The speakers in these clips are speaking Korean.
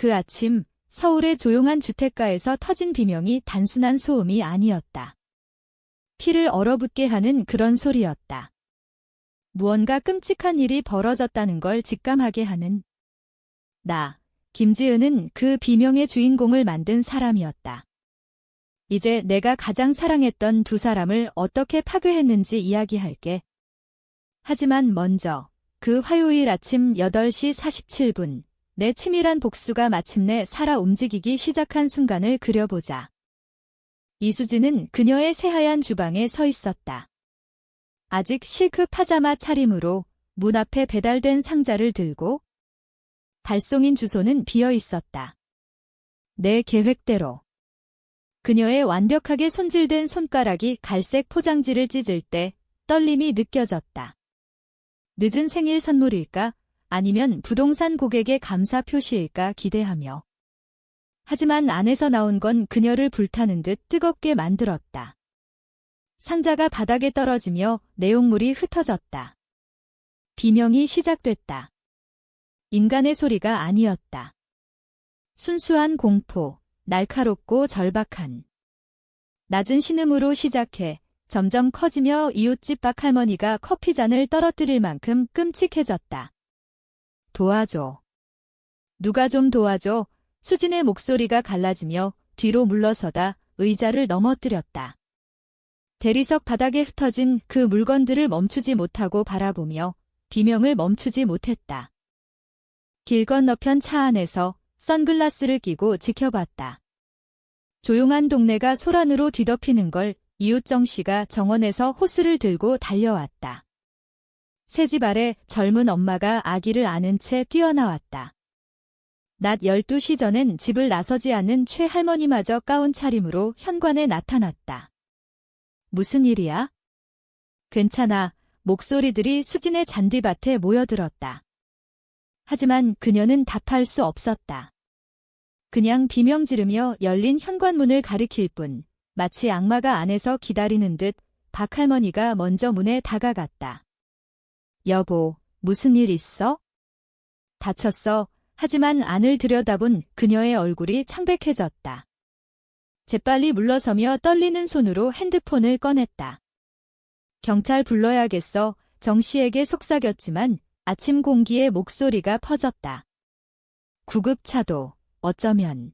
그 아침 서울의 조용한 주택가에서 터진 비명이 단순한 소음이 아니었다. 피를 얼어붙게 하는 그런 소리였다. 무언가 끔찍한 일이 벌어졌다는 걸 직감하게 하는. 나, 김지은은 그 비명의 주인공을 만든 사람이었다. 이제 내가 가장 사랑했던 두 사람을 어떻게 파괴했는지 이야기할게. 하지만 먼저 그 화요일 아침 8시 47분 내 치밀한 복수가 마침내 살아 움직이기 시작한 순간을 그려보자. 이수지는 그녀의 새하얀 주방에 서 있었다. 아직 실크 파자마 차림으로 문 앞에 배달된 상자를 들고 발송인 주소는 비어 있었다. 내 계획대로. 그녀의 완벽하게 손질된 손가락이 갈색 포장지를 찢을 때 떨림이 느껴졌다. 늦은 생일 선물일까? 아니면 부동산 고객의 감사 표시일까 기대하며. 하지만 안에서 나온 건 그녀를 불타는 듯 뜨겁게 만들었다. 상자가 바닥에 떨어지며 내용물이 흩어졌다. 비명이 시작됐다. 인간의 소리가 아니었다. 순수한 공포, 날카롭고 절박한. 낮은 신음으로 시작해 점점 커지며 이웃집 박할머니가 커피잔을 떨어뜨릴 만큼 끔찍해졌다. 도와줘. 누가 좀 도와줘. 수진의 목소리가 갈라지며 뒤로 물러서다 의자를 넘어뜨렸다. 대리석 바닥에 흩어진 그 물건들을 멈추지 못하고 바라보며 비명을 멈추지 못했다. 길 건너편 차 안에서 선글라스를 끼고 지켜봤다. 조용한 동네가 소란으로 뒤덮이는 걸 이웃 정씨가 정원에서 호스를 들고 달려왔다. 새집 아래 젊은 엄마가 아기를 안은 채 뛰어나왔다. 낮 12시 전엔 집을 나서지 않는 최 할머니마저 가운 차림으로 현관에 나타났다. 무슨 일이야? 괜찮아. 목소리들이 수진의 잔디밭에 모여들었다. 하지만 그녀는 답할 수 없었다. 그냥 비명 지르며 열린 현관문을 가리킬 뿐 마치 악마가 안에서 기다리는 듯 박할머니가 먼저 문에 다가갔다. 여보, 무슨 일 있어? 다쳤어. 하지만 안을 들여다본 그녀의 얼굴이 창백해졌다. 재빨리 물러서며 떨리는 손으로 핸드폰을 꺼냈다. 경찰 불러야겠어. 정 씨에게 속삭였지만 아침 공기에 목소리가 퍼졌다. 구급차도 어쩌면.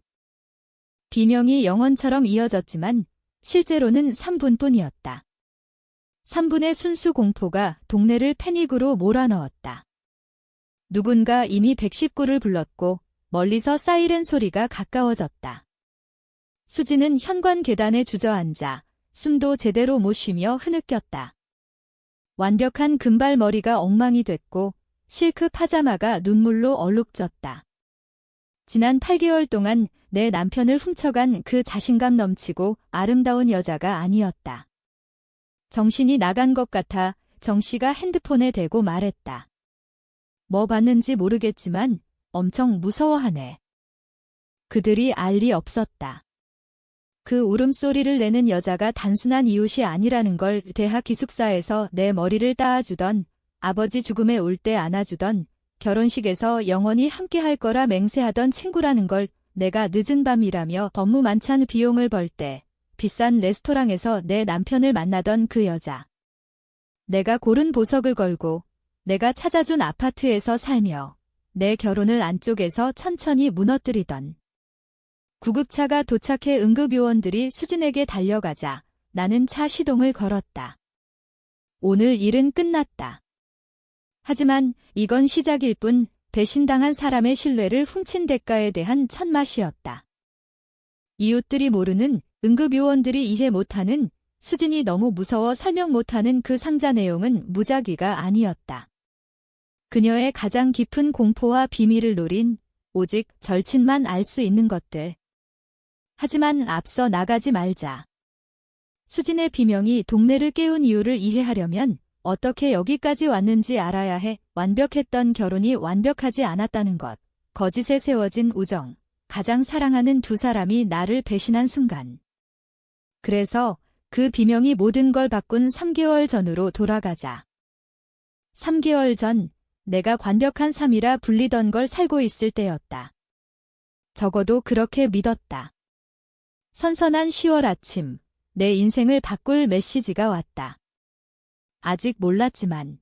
비명이 영원처럼 이어졌지만 실제로는 3분뿐이었다. 3분의 순수 공포가 동네를 패닉으로 몰아넣었다. 누군가 이미 119를 불렀고 멀리서 사이렌 소리가 가까워졌다. 수지는 현관 계단에 주저앉아 숨도 제대로 못 쉬며 흐느꼈다. 완벽한 금발머리가 엉망이 됐고 실크 파자마가 눈물로 얼룩졌다. 지난 8개월 동안 내 남편을 훔쳐간 그 자신감 넘치고 아름다운 여자가 아니었다. 정신이 나간 것 같아 정 씨가 핸드폰에 대고 말했다. 뭐 봤는지 모르겠지만 엄청 무서워하네. 그들이 알 리 없었다. 그 울음소리를 내는 여자가 단순한 이웃이 아니라는 걸 대학 기숙사에서 내 머리를 따아주던, 아버지 죽음에 올 때 안아주던, 결혼식에서 영원히 함께할 거라 맹세하던 친구라는 걸 내가 늦은 밤이라며 업무 만찬 비용을 벌 때 비싼 레스토랑에서 내 남편을 만나던 그 여자. 내가 고른 보석을 걸고 내가 찾아준 아파트에서 살며 내 결혼을 안쪽에서 천천히 무너뜨리던. 구급차가 도착해 응급요원들이 수진에게 달려가자 나는 차 시동을 걸었다. 오늘 일은 끝났다. 하지만 이건 시작일 뿐 배신당한 사람의 신뢰를 훔친 대가에 대한 첫맛이었다. 이웃들이 모르는, 응급요원들이 이해 못하는, 수진이 너무 무서워 설명 못하는 그 상자 내용은 무작위가 아니었다. 그녀의 가장 깊은 공포와 비밀을 노린 오직 절친만 알 수 있는 것들. 하지만 앞서 나가지 말자. 수진의 비명이 동네를 깨운 이유를 이해하려면 어떻게 여기까지 왔는지 알아야 해. 완벽했던 결혼이 완벽하지 않았다는 것. 거짓에 세워진 우정. 가장 사랑하는 두 사람이 나를 배신한 순간. 그래서 그 비명이 모든 걸 바꾼 3개월 전으로 돌아가자. 3개월 전 내가 완벽한 삶이라 불리던 걸 살고 있을 때였다. 적어도 그렇게 믿었다. 선선한 10월 아침, 내 인생을 바꿀 메시지가 왔다. 아직 몰랐지만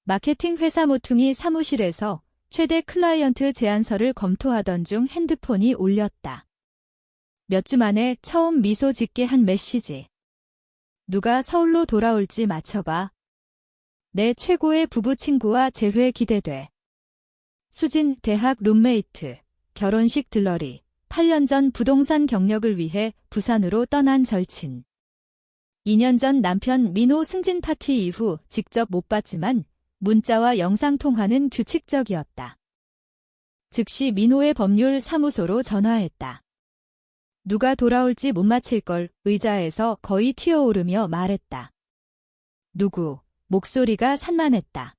마케팅 회사 모퉁이 사무실에서 최대 클라이언트 제안서를 검토하던 중 핸드폰이 울렸다. 몇 주 만에 처음 미소 짓게 한 메시지. 누가 서울로 돌아올지 맞춰봐. 내 최고의 부부 친구와 재회 기대돼. 수진 대학 룸메이트, 결혼식 들러리, 8년 전 부동산 경력을 위해 부산으로 떠난 절친. 2년 전 남편 민호 승진 파티 이후 직접 못 봤지만 문자와 영상통화는 규칙적이었다. 즉시 민호의 법률 사무소로 전화했다. 누가 돌아올지 못 맞힐걸 의자에서 거의 튀어오르며 말했다. 누구? 목소리가 산만했다.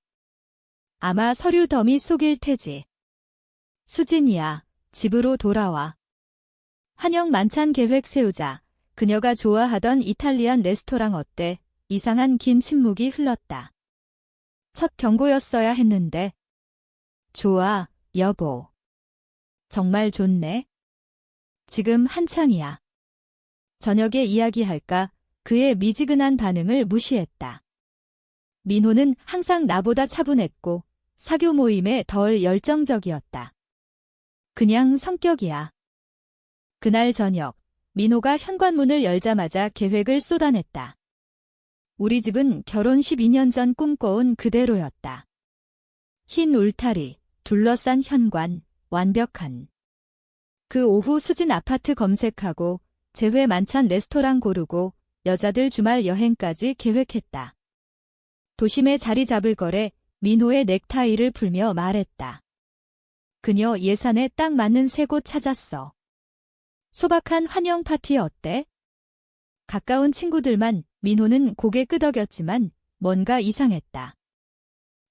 아마 서류 더미 속일 테지. 수진이야. 집으로 돌아와. 환영 만찬 계획 세우자. 그녀가 좋아하던 이탈리안 레스토랑 어때? 이상한 긴 침묵이 흘렀다. 첫 경고였어야 했는데. 좋아, 여보. 정말 좋네. 지금 한창이야. 저녁에 이야기할까? 그의 미지근한 반응을 무시했다. 민호는 항상 나보다 차분했고 사교 모임에 덜 열정적이었다. 그냥 성격이야. 그날 저녁, 민호가 현관문을 열자마자 계획을 쏟아냈다. 우리 집은 결혼 12년 전 꿈꿔온 그대로였다. 흰 울타리, 둘러싼 현관, 완벽한. 그 오후 수진 아파트 검색하고 재회 만찬 레스토랑 고르고 여자들 주말 여행까지 계획했다. 도심에 자리 잡을 거래 민호의 넥타이를 풀며 말했다. 그녀 예산에 딱 맞는 세 곳 찾았어. 소박한 환영 파티 어때? 가까운 친구들만. 민호는 고개 끄덕였지만 뭔가 이상했다.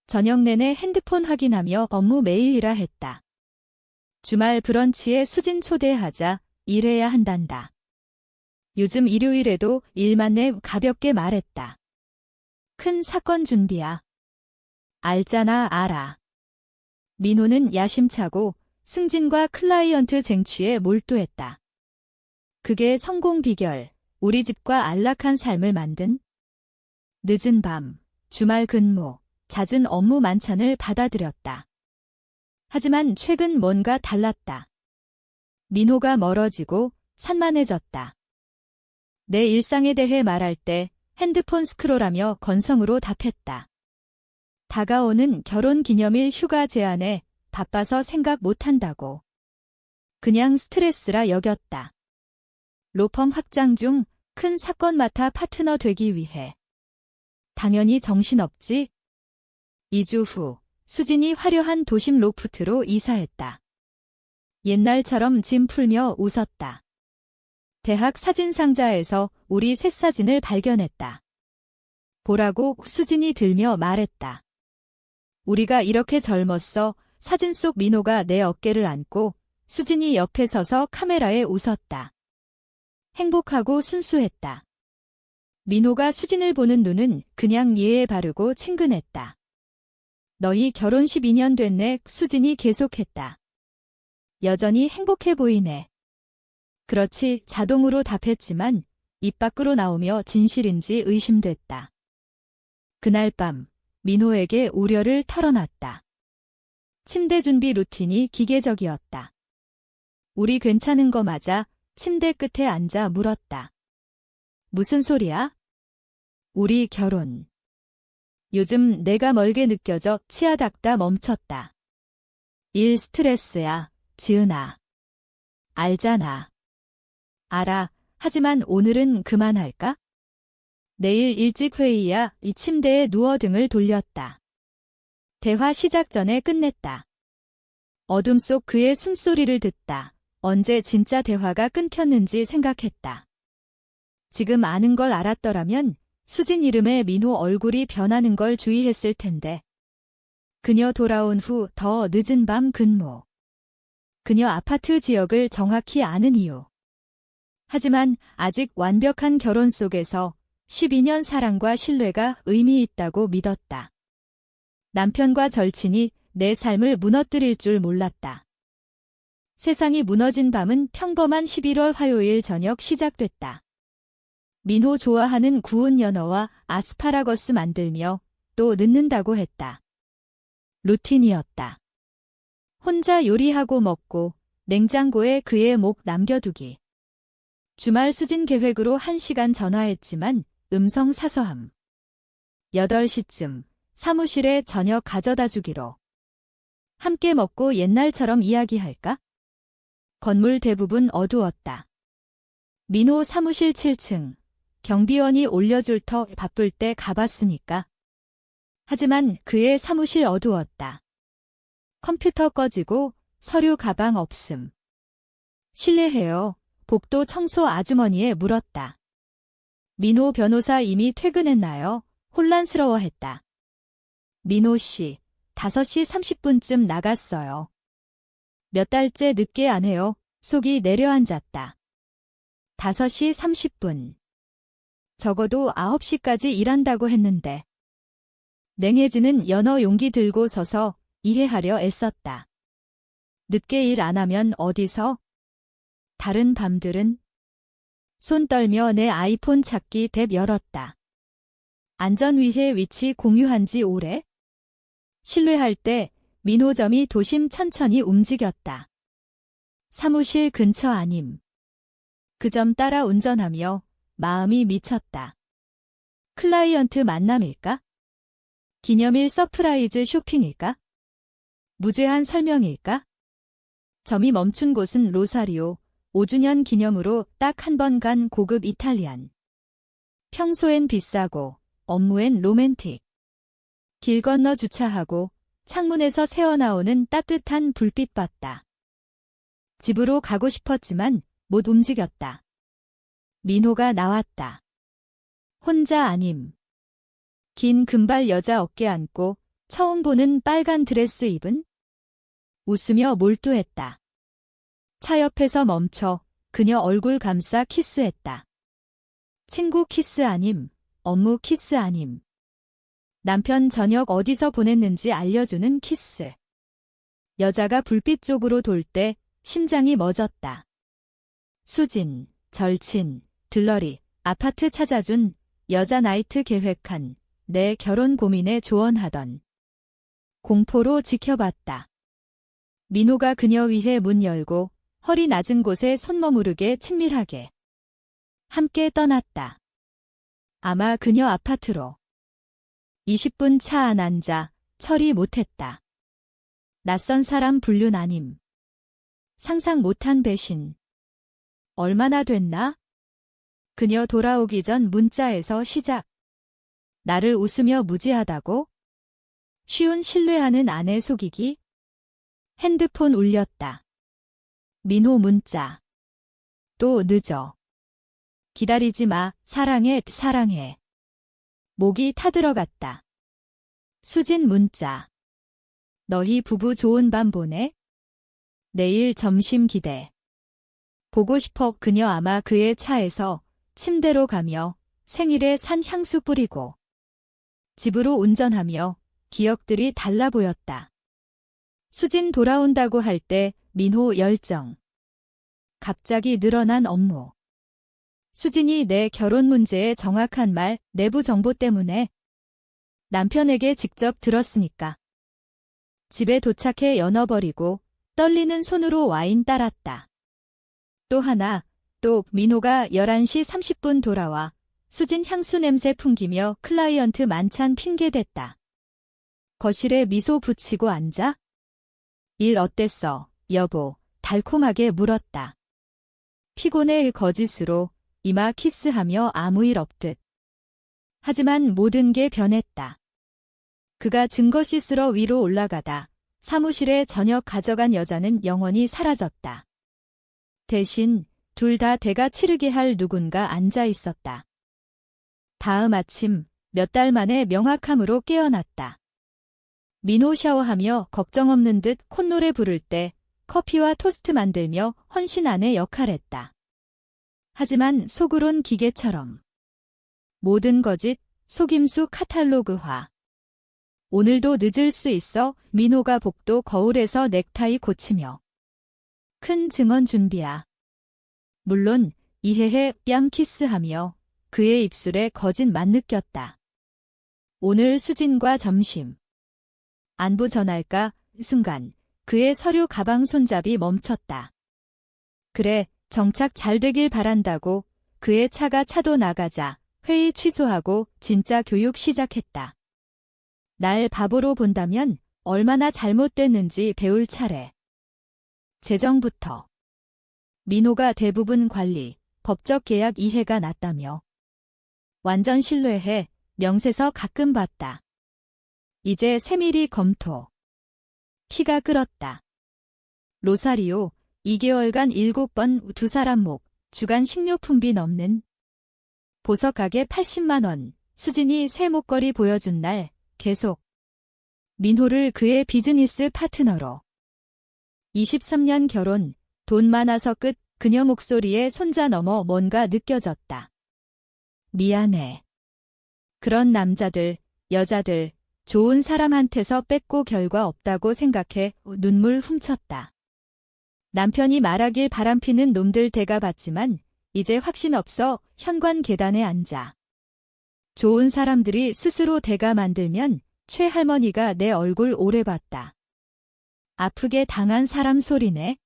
저녁 내내 핸드폰 확인하며 업무 메일이라 했다. 주말 브런치에 수진 초대하자. 일해야 한단다. 요즘 일요일에도 일만 내 가볍게 말했다. 큰 사건 준비야. 알잖아, 알아. 민호는 야심차고 승진과 클라이언트 쟁취에 몰두했다. 그게 성공 비결, 우리 집과 안락한 삶을 만든. 늦은 밤, 주말 근무, 잦은 업무 만찬을 받아들였다. 하지만 최근 뭔가 달랐다. 민호가 멀어지고 산만해졌다. 내 일상에 대해 말할 때 핸드폰 스크롤하며 건성으로 답했다. 다가오는 결혼기념일 휴가 제안에 바빠서 생각 못한다고. 그냥 스트레스라 여겼다. 로펌 확장 중 큰 사건 맡아 파트너 되기 위해. 당연히 정신없지? 2주 후 수진이 화려한 도심 로프트로 이사했다. 옛날처럼 짐 풀며 웃었다. 대학 사진 상자에서 우리 셋 사진을 발견했다. 보라고 수진이 들며 말했다. 우리가 이렇게 젊었어. 사진 속 민호가 내 어깨를 안고 수진이 옆에 서서 카메라에 웃었다. 행복하고 순수했다. 민호가 수진을 보는 눈은 그냥 예에 바르고 친근했다. 너희 결혼 12년 됐네. 수진이 계속했다. 여전히 행복해 보이네. 그렇지, 자동으로 답했지만 입 밖으로 나오며 진실인지 의심됐다. 그날 밤 민호에게 우려를 털어놨다. 침대 준비 루틴이 기계적이었다. 우리 괜찮은 거 맞아? 침대 끝에 앉아 물었다. 무슨 소리야? 우리 결혼. 요즘 내가 멀게 느껴져. 치아 닦다 멈췄다. 일 스트레스야, 지은아. 알잖아. 알아. 하지만 오늘은 그만할까? 내일 일찍 회의야. 이 침대에 누워 등을 돌렸다. 대화 시작 전에 끝냈다. 어둠 속 그의 숨소리를 듣다. 언제 진짜 대화가 끊겼는지 생각했다. 지금 아는 걸 알았더라면 수진 이름에 민호 얼굴이 변하는 걸 주의했을 텐데. 그녀 돌아온 후 더 늦은 밤 근무. 그녀 아파트 지역을 정확히 아는 이유. 하지만 아직 완벽한 결혼 속에서 12년 사랑과 신뢰가 의미 있다고 믿었다. 남편과 절친이 내 삶을 무너뜨릴 줄 몰랐다. 세상이 무너진 밤은 평범한 11월 화요일 저녁 시작됐다. 민호 좋아하는 구운 연어와 아스파라거스 만들며 또 늦는다고 했다. 루틴이었다. 혼자 요리하고 먹고 냉장고에 그의 목 남겨두기. 주말 수진 계획으로 1시간 전화했지만 음성 사서함. 8시쯤 사무실에 저녁 가져다 주기로. 함께 먹고 옛날처럼 이야기할까? 건물 대부분 어두웠다. 민호 사무실 7층. 경비원이 올려줄 터 바쁠 때 가봤으니까. 하지만 그의 사무실 어두웠다. 컴퓨터 꺼지고 서류 가방 없음. 실례해요. 복도 청소 아주머니에 물었다. 민호 변호사 이미 퇴근했나요? 혼란스러워했다. 민호 씨, 5시 30분쯤 나갔어요. 몇 달째 늦게 안 해요. 속이 내려앉았다. 5시 30분. 적어도 9시까지 일한다고 했는데. 냉해지는 연어 용기 들고 서서 이해하려 애썼다. 늦게 일 안 하면 어디서? 다른 밤들은? 손 떨며 내 아이폰 찾기 탭 열었다. 안전위해 위치 공유한 지 오래? 신뢰할 때 민호점이 도심 천천히 움직였다. 사무실 근처 아님. 그 점 따라 운전하며 마음이 미쳤다. 클라이언트 만남일까? 기념일 서프라이즈 쇼핑일까? 무죄한 설명일까? 점이 멈춘 곳은 로사리오, 5주년 기념으로 딱 한 번 간 고급 이탈리안. 평소엔 비싸고 업무엔 로맨틱. 길 건너 주차하고 창문에서 새어나오는 따뜻한 불빛 봤다. 집으로 가고 싶었지만 못 움직였다. 민호가 나왔다. 혼자 아님. 긴 금발 여자 어깨 안고 처음 보는 빨간 드레스 입은? 웃으며 몰두했다. 차 옆에서 멈춰 그녀 얼굴 감싸 키스했다. 친구 키스 아님, 업무 키스 아님. 남편 저녁 어디서 보냈는지 알려주는 키스. 여자가 불빛 쪽으로 돌 때 심장이 멎었다. 수진, 절친, 들러리, 아파트 찾아준 여자 나이트 계획한 내 결혼 고민에 조언하던. 공포로 지켜봤다. 민호가 그녀 위해 문 열고 허리 낮은 곳에 손 머무르게 친밀하게. 함께 떠났다. 아마 그녀 아파트로. 20분 차 안 앉아 처리 못했다. 낯선 사람 불륜 아님. 상상 못한 배신. 얼마나 됐나? 그녀 돌아오기 전 문자에서 시작. 나를 웃으며 무지하다고? 쉬운 신뢰하는 아내 속이기? 핸드폰 울렸다. 민호 문자. 또 늦어. 기다리지 마. 사랑해, 사랑해. 목이 타들어갔다. 수진 문자. 너희 부부 좋은 밤 보내? 내일 점심 기대. 보고 싶어. 그녀 아마 그의 차에서 침대로 가며 생일에 산 향수 뿌리고 집으로 운전하며 기억들이 달라 보였다. 수진 돌아온다고 할 때 민호 열정. 갑자기 늘어난 업무. 수진이 내 결혼 문제에 정확한 말, 내부 정보 때문에 남편에게 직접 들었으니까. 집에 도착해 연어 버리고 떨리는 손으로 와인 따랐다. 또 하나, 또 민호가 11시 30분 돌아와 수진 향수 냄새 풍기며 클라이언트 만찬 핑계댔다. 거실에 미소 붙이고 앉아? 일 어땠어, 여보? 달콤하게 물었다. 피곤해 거짓으로 이마 키스하며 아무 일 없듯. 하지만 모든 게 변했다. 그가 증거 씻으러 위로 올라가다 사무실에 저녁 가져간 여자는 영원히 사라졌다. 대신 둘 다 대가 치르게 할 누군가 앉아 있었다. 다음 아침 몇 달 만에 명확함으로 깨어났다. 민호 샤워하며 걱정 없는 듯 콧노래 부를 때 커피와 토스트 만들며 헌신 아내 역할했다. 하지만 속으론 기계처럼. 모든 거짓, 속임수 카탈로그화. 오늘도 늦을 수 있어. 민호가 복도 거울에서 넥타이 고치며 큰 증언 준비야. 물론 이해해 뺨 키스하며 그의 입술에 거짓 맛 느꼈다. 오늘 수진과 점심. 안부 전할까? 순간 그의 서류 가방 손잡이 멈췄다. 그래, 정착 잘 되길 바란다고. 그의 차가 차도 나가자 회의 취소하고 진짜 교육 시작했다. 날 바보로 본다면 얼마나 잘못됐는지 배울 차례. 재정부터. 민호가 대부분 관리, 법적 계약 이해가 낮다며. 완전 신뢰해. 명세서 가끔 봤다. 이제 세밀히 검토. 피가 끓었다. 로사리오, 2개월간 7번 두 사람 목, 주간 식료품비 넘는. 보석 가게 80만 원, 수진이 새 목걸이 보여준 날, 계속. 민호를 그의 비즈니스 파트너로. 23년 결혼, 돈 많아서 끝. 그녀 목소리에 손자 넘어 뭔가 느껴졌다. 미안해. 그런 남자들, 여자들, 좋은 사람한테서 뺏고 결과 없다고 생각해 눈물 훔쳤다. 남편이 말하길 바람피는 놈들 대가 봤지만 이제 확신 없어 현관 계단에 앉아. 좋은 사람들이 스스로 대가 만들면 최할머니가 내 얼굴 오래 봤다. 아프게 당한 사람 소리네.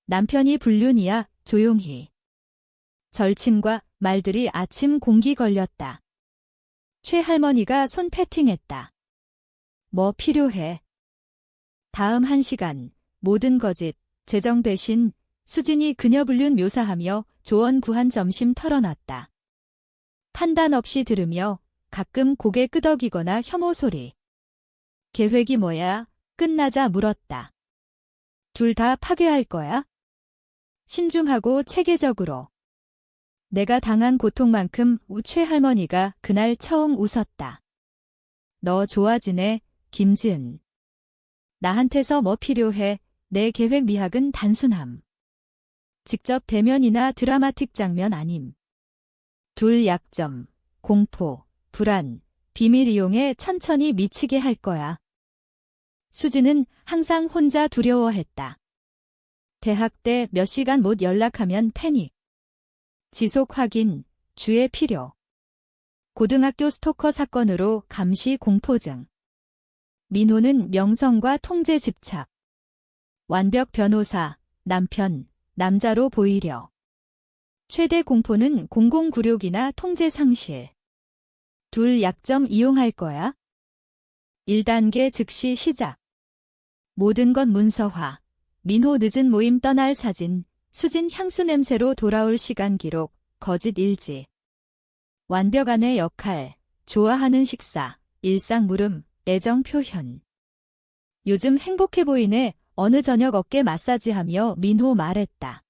남편이 불륜이야. 조용히. 절친과 말들이 아침 공기 걸렸다. 최할머니가 손 패팅했다. 뭐 필요해? 다음 1시간, 모든 거짓, 재정 배신, 수진이 그녀 불륜 묘사하며 조언 구한 점심 털어놨다. 판단 없이 들으며 가끔 고개 끄덕이거나 혐오 소리. 계획이 뭐야? 끝나자 물었다. 둘 다 파괴할 거야? 신중하고 체계적으로. 내가 당한 고통만큼 최할머니가 그날 처음 웃었다. 너 좋아지네, 김지은. 나한테서 뭐 필요해? 내 계획 미학은 단순함. 직접 대면이나 드라마틱 장면 아님. 둘 약점, 공포, 불안, 비밀 이용해 천천히 미치게 할 거야. 수지는 항상 혼자 두려워했다. 대학 때 몇 시간 못 연락하면 패닉. 지속 확인, 주의 필요. 고등학교 스토커 사건으로 감시 공포증. 민호는 명성과 통제 집착. 완벽 변호사, 남편, 남자로 보이려. 최대 공포는 공공구력이나 통제 상실. 둘 약점 이용할 거야? 1단계 즉시 시작. 모든 것 문서화. 민호 늦은 모임 떠날 사진, 수진 향수 냄새로 돌아올 시간 기록, 거짓 일지. 완벽 아내 역할, 좋아하는 식사, 일상 물음, 애정 표현. 요즘 행복해 보이네. 어느 저녁 어깨 마사지하며 민호 말했다.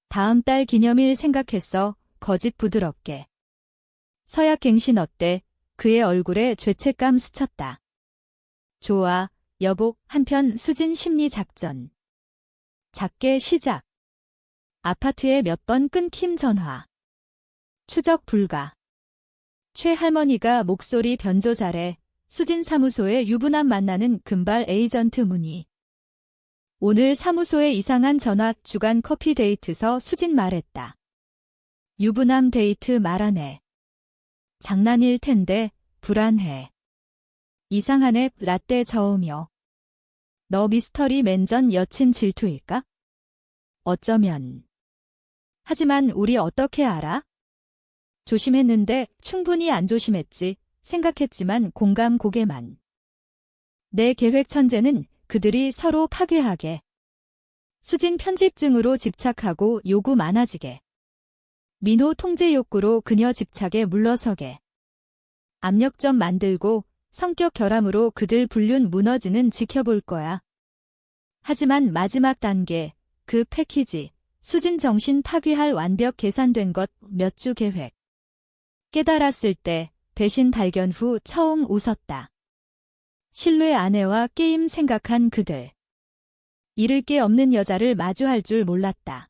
다음 달 기념일 생각했어. 거짓 부드럽게. 서약갱신 어때? 그의 얼굴에 죄책감 스쳤다. 좋아, 여보. 한편 수진 심리 작전. 작게 시작. 아파트에 몇 번 끊김 전화. 추적 불가. 최할머니가 목소리 변조 잘해. 수진 사무소에 유부남 만나는 금발 에이전트 문의. 오늘 사무소에 이상한 전화. 주간 커피 데이트서 수진 말했다. 유부남 데이트 말하네. 장난일 텐데 불안해. 이상하네. 라떼 저으며. 너 미스터리 맨전 여친 질투일까? 어쩌면. 하지만 우리 어떻게 알아? 조심했는데 충분히 안 조심했지. 생각했지만 공감 고개만. 내 계획 천재는 그들이 서로 파괴하게. 수진 편집증으로 집착하고 요구 많아지게. 민호 통제 욕구로 그녀 집착에 물러서게. 압력점 만들고 성격 결함으로 그들 불륜 무너지는 지켜볼 거야. 하지만 마지막 단계, 그 패키지, 수진 정신 파괴할 완벽 계산된 것 몇 주 계획. 깨달았을 때 배신 발견 후 처음 웃었다. 신뢰 아내와 게임 생각한 그들. 잃을 게 없는 여자를 마주할 줄 몰랐다.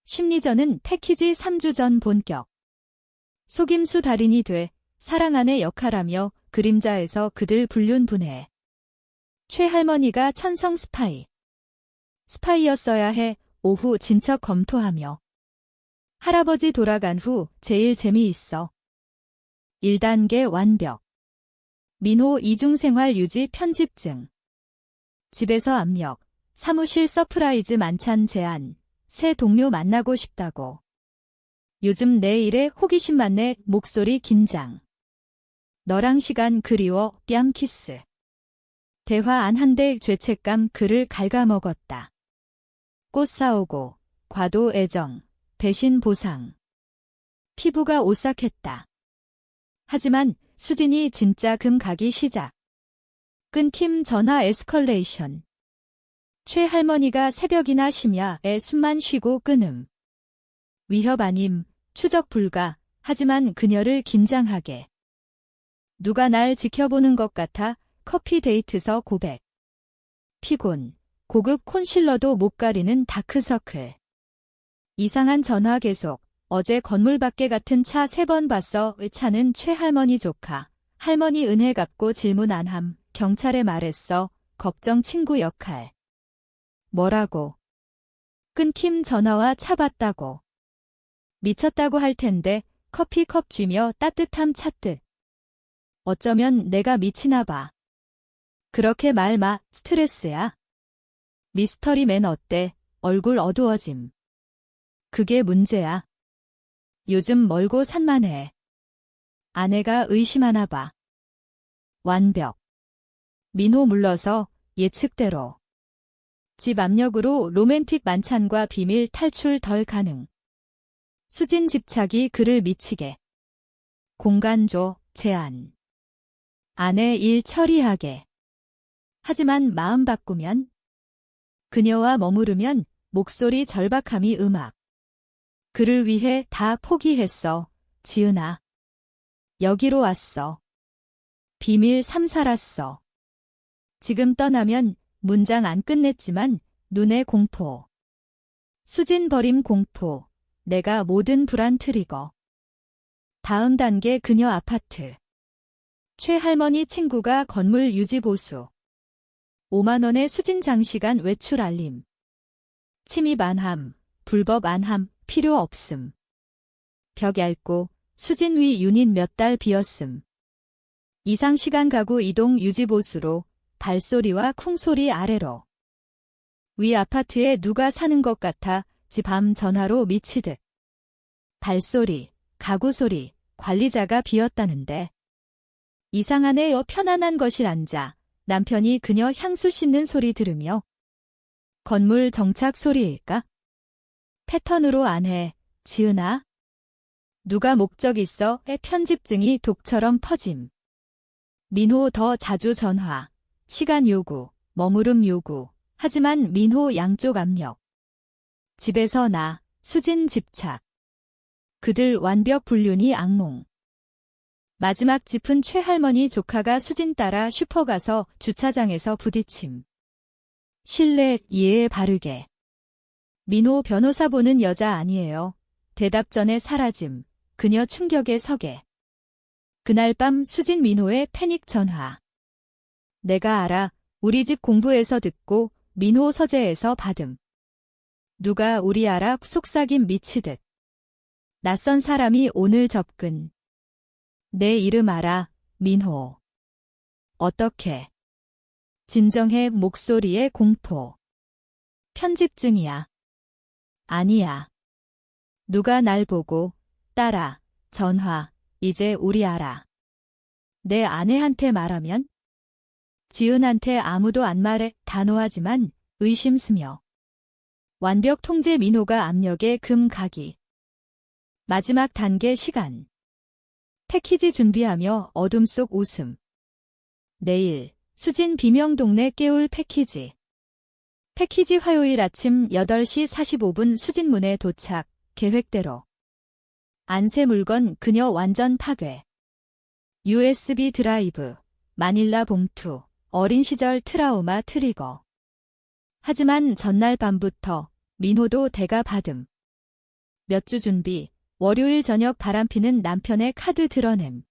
심리전은 패키지 3주 전 본격. 속임수 달인이 돼 사랑 아내 역할하며 그림자에서 그들 불륜 분해. 최할머니가 천성 스파이. 스파이였어야 해. 오후 진척 검토하며. 할아버지 돌아간 후 제일 재미있어. 1단계 완벽. 민호 이중생활 유지 편집증. 집에서 압력. 사무실 서프라이즈 만찬 제안. 새 동료 만나고 싶다고. 요즘 내 일에 호기심 많네. 목소리 긴장. 너랑 시간 그리워. 뺨 키스. 대화 안 한데 죄책감. 그를 갉아먹었다. 꽃 사오고. 과도 애정. 배신 보상. 피부가 오싹했다. 하지만 수진이 진짜 금 가기 시작. 끊김 전화 에스컬레이션. 최할머니가 새벽이나 심야에 숨만 쉬고 끊음. 위협 아님, 추적 불가. 하지만 그녀를 긴장하게. 누가 날 지켜보는 것 같아. 커피 데이트서 고백. 피곤. 고급 콘실러도 못 가리는 다크서클. 이상한 전화 계속. 어제 건물 밖에 같은 차 3번 봤어. 차는 최할머니 조카. 할머니 은혜 갚고 질문 안 함. 경찰에 말했어. 걱정 친구 역할. 뭐라고? 끊김 전화와 차 봤다고. 미쳤다고 할 텐데. 커피컵 쥐며 따뜻함 찾듯. 어쩌면 내가 미치나 봐. 그렇게 말 마. 스트레스야. 미스터리맨 어때? 얼굴 어두워짐. 그게 문제야. 요즘 멀고 산만해. 아내가 의심하나 봐. 완벽. 민호 물러서 예측대로. 집 압력으로 로맨틱 만찬과 비밀 탈출 덜 가능. 수진 집착이 그를 미치게. 공간 줘. 제한. 아내 일 처리하게. 하지만 마음 바꾸면. 그녀와 머무르면 목소리 절박함이 음악. 그를 위해 다 포기했어. 지은아. 여기로 왔어. 비밀 삼살았어. 지금 떠나면 문장 안 끝냈지만 눈에 공포. 수진 버림 공포. 내가 모든 불안 트리거. 다음 단계 그녀 아파트. 최할머니 친구가 건물 유지 보수. 5만 원의 수진 장시간 외출 알림. 침입 안함. 불법 안함. 필요 없음. 벽 얇고 수진 위 유닛 몇 달 비었음. 이상 시간 가구 이동 유지 보수로 발소리와 쿵소리 아래로. 위 아파트에 누가 사는 것 같아 집 밤 전화로 미치듯. 발소리, 가구 소리, 관리자가 비었다는데. 이상하네요. 편안한 거실 앉아 남편이 그녀 향수 씻는 소리 들으며. 건물 정착 소리일까? 패턴으로 안 해. 지은아. 누가 목적 있어? 의 편집증이 독처럼 퍼짐. 민호 더 자주 전화. 시간 요구. 머무름 요구. 하지만 민호 양쪽 압력. 집에서 나. 수진 집착. 그들 완벽 불륜이 악몽. 마지막 짚은 최할머니 조카가 수진 따라 슈퍼 가서 주차장에서 부딪힘. 신뢰, 이해에 바르게. 민호 변호사 보는 여자 아니에요. 대답 전에 사라짐. 그녀 충격에 서게. 그날 밤 수진 민호의 패닉 전화. 내가 알아. 우리 집 공부해서 듣고 민호 서재에서 받음. 누가 우리 알아? 속삭임 미치듯. 낯선 사람이 오늘 접근. 내 이름 알아. 민호. 어떻게? 진정해. 목소리에 공포. 편집증이야. 아니야. 누가 날 보고 따라 전화. 이제 우리 알아. 내 아내한테 말하면? 지은한테 아무도 안 말해. 단호하지만 의심스며. 완벽 통제 민호가 압력에 금 가기. 마지막 단계 시간. 패키지 준비하며 어둠 속 웃음. 내일 수진 비명 동네 깨울 패키지. 패키지 화요일 아침 8시 45분 수진문에 도착. 계획대로. 안새 물건 그녀 완전 파괴. USB 드라이브, 마닐라 봉투, 어린 시절 트라우마 트리거. 하지만 전날 밤부터 민호도 대가 받음. 몇 주 준비, 월요일 저녁 바람피는 남편의 카드 드러냄.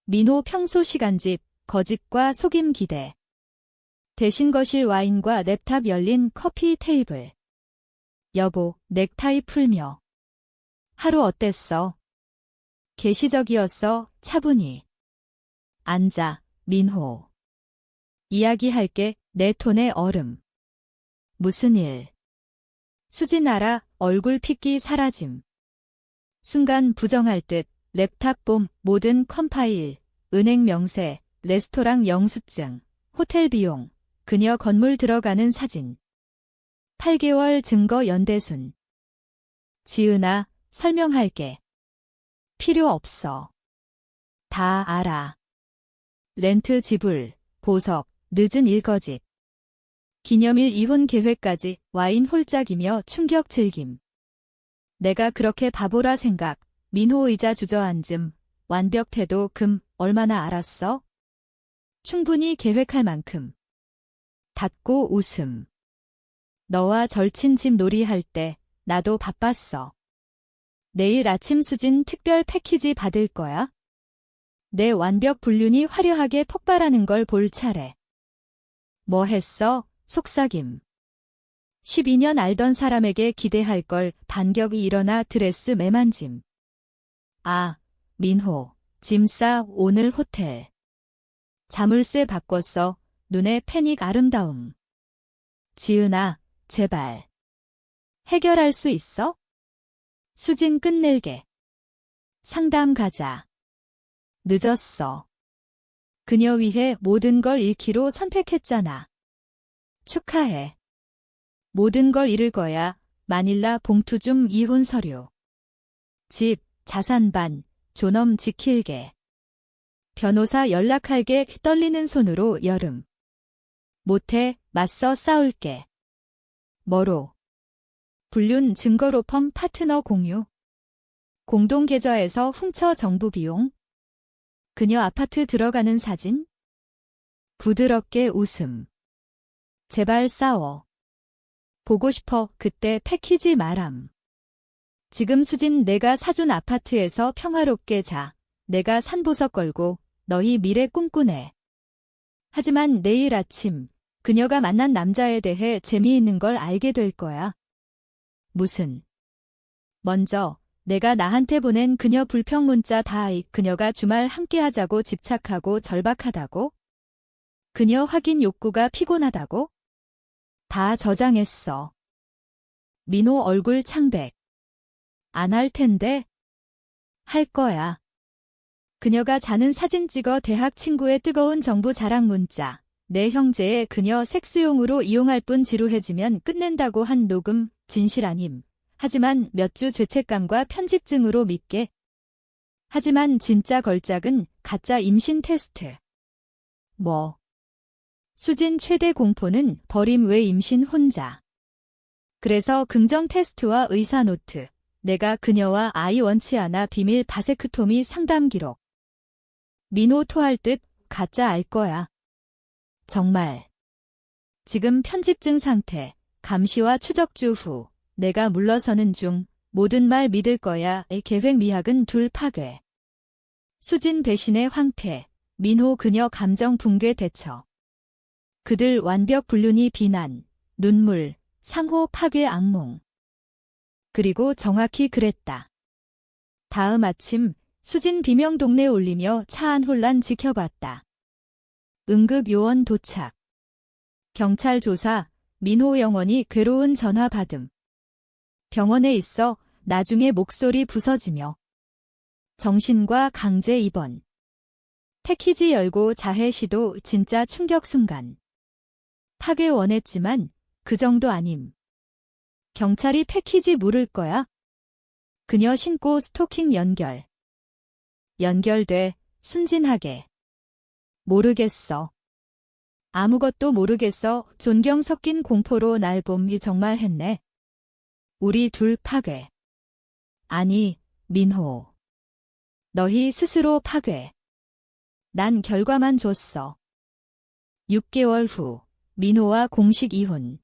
민호 평소 시간집, 거짓과 속임 기대. 대신 거실 와인과 랩탑 열린 커피 테이블. 여보, 넥타이 풀며. 하루 어땠어? 개시적이었어, 차분히. 앉아, 민호. 이야기할게, 내 톤의 얼음. 무슨 일? 수진 알아, 얼굴 핏기 사라짐. 순간 부정할 듯, 랩탑 봄, 모든 컴파일, 은행 명세, 레스토랑 영수증, 호텔 비용, 그녀 건물 들어가는 사진. 8개월 증거 연대순. 지은아, 설명할게. 필요 없어. 다 알아. 렌트 지불, 보석, 늦은 일거짓. 기념일 이혼 계획까지 와인 홀짝이며 충격 즐김. 내가 그렇게 바보라 생각, 민호 의자 주저앉음, 완벽 태도 금, 얼마나 알았어? 충분히 계획할 만큼. 닫고 웃음. 너와 절친 집 놀이할 때 나도 바빴어. 내일 아침 수진 특별 패키지 받을 거야. 내 완벽 불륜이 화려하게 폭발하는 걸 볼 차례. 뭐 했어? 속삭임. 12년 알던 사람에게 기대할 걸 반격이 일어나 드레스 매만짐. 아, 민호, 짐 싸 오늘 호텔. 자물쇠 바꿨어. 눈에 패닉 아름다움. 지은아, 제발. 해결할 수 있어? 수진 끝낼게. 상담 가자. 늦었어. 그녀 위해 모든 걸 잃기로 선택했잖아. 축하해. 모든 걸 잃을 거야. 마닐라 봉투 좀 이혼 서류. 집, 자산 반, 존엄 지킬게. 변호사 연락할게. 떨리는 손으로 여름. 못해, 맞서 싸울게. 뭐로? 불륜 증거로 펌 파트너 공유. 공동 계좌에서 훔쳐 정부 비용. 그녀 아파트 들어가는 사진. 부드럽게 웃음. 제발 싸워. 보고 싶어. 그때 패키지 말함. 지금 수진 내가 사준 아파트에서 평화롭게 자. 내가 산보석 걸고 너희 미래 꿈꾸네. 하지만 내일 아침 그녀가 만난 남자에 대해 재미있는 걸 알게 될 거야. 무슨? 먼저 내가 나한테 보낸 그녀 불평 문자 그녀가 주말 함께하자고 집착하고 절박하다고? 그녀 확인 욕구가 피곤하다고? 다 저장했어. 민호 얼굴 창백. 안 할 텐데? 할 거야. 그녀가 자는 사진 찍어 대학 친구의 뜨거운 정부 자랑 문자. 내 형제의 그녀 섹스용으로 이용할 뿐 지루해지면 끝낸다고 한 녹음, 진실 아님. 하지만 몇 주 죄책감과 편집증으로 믿게. 하지만 진짜 걸작은 가짜 임신 테스트. 뭐? 수진 최대 공포는 버림 외 임신 혼자. 그래서 긍정 테스트와 의사 노트. 내가 그녀와 아이 원치 않아 비밀 바세크토미 상담 기록. 민호 토할 듯 가짜 알 거야. 정말. 지금 편집증 상태, 감시와 추적주 후, 내가 물러서는 중, 모든 말 믿을 거야. 계획 미학은 둘 파괴. 수진 배신의 황폐, 민호 그녀 감정 붕괴 대처. 그들 완벽 불륜이 비난, 눈물, 상호 파괴 악몽. 그리고 정확히 그랬다. 다음 아침, 수진 비명 동네 울리며 차 안 혼란 지켜봤다. 응급요원 도착. 경찰 조사, 민호 영원히 괴로운 전화 받음. 병원에 있어 나중에 목소리 부서지며. 정신과 강제 입원. 패키지 열고 자해 시도 진짜 충격 순간. 파괴 원했지만 그 정도 아님. 경찰이 패키지 물을 거야? 그녀 신고 스토킹 연결. 연결돼, 순진하게. 모르겠어. 아무것도 모르겠어. 존경 섞인 공포로 날 봄이 정말 했네. 우리 둘 파괴. 아니, 민호. 너희 스스로 파괴. 난 결과만 줬어. 6개월 후, 민호와 공식 이혼.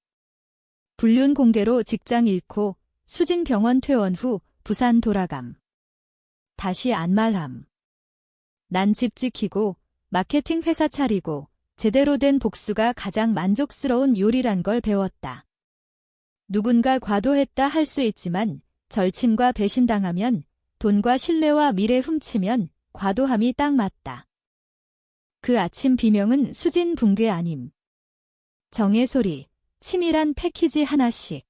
불륜 공개로 직장 잃고 수진 병원 퇴원 후 부산 돌아감. 다시 안 말함. 난 집 지키고 마케팅 회사 차리고 제대로 된 복수가 가장 만족스러운 요리란 걸 배웠다. 누군가 과도했다 할 수 있지만 절친과 배신당하면, 돈과 신뢰와 미래 훔치면 과도함이 딱 맞다. 그 아침 비명은 수진 붕괴 아님. 정의 소리, 치밀한 패키지 하나씩.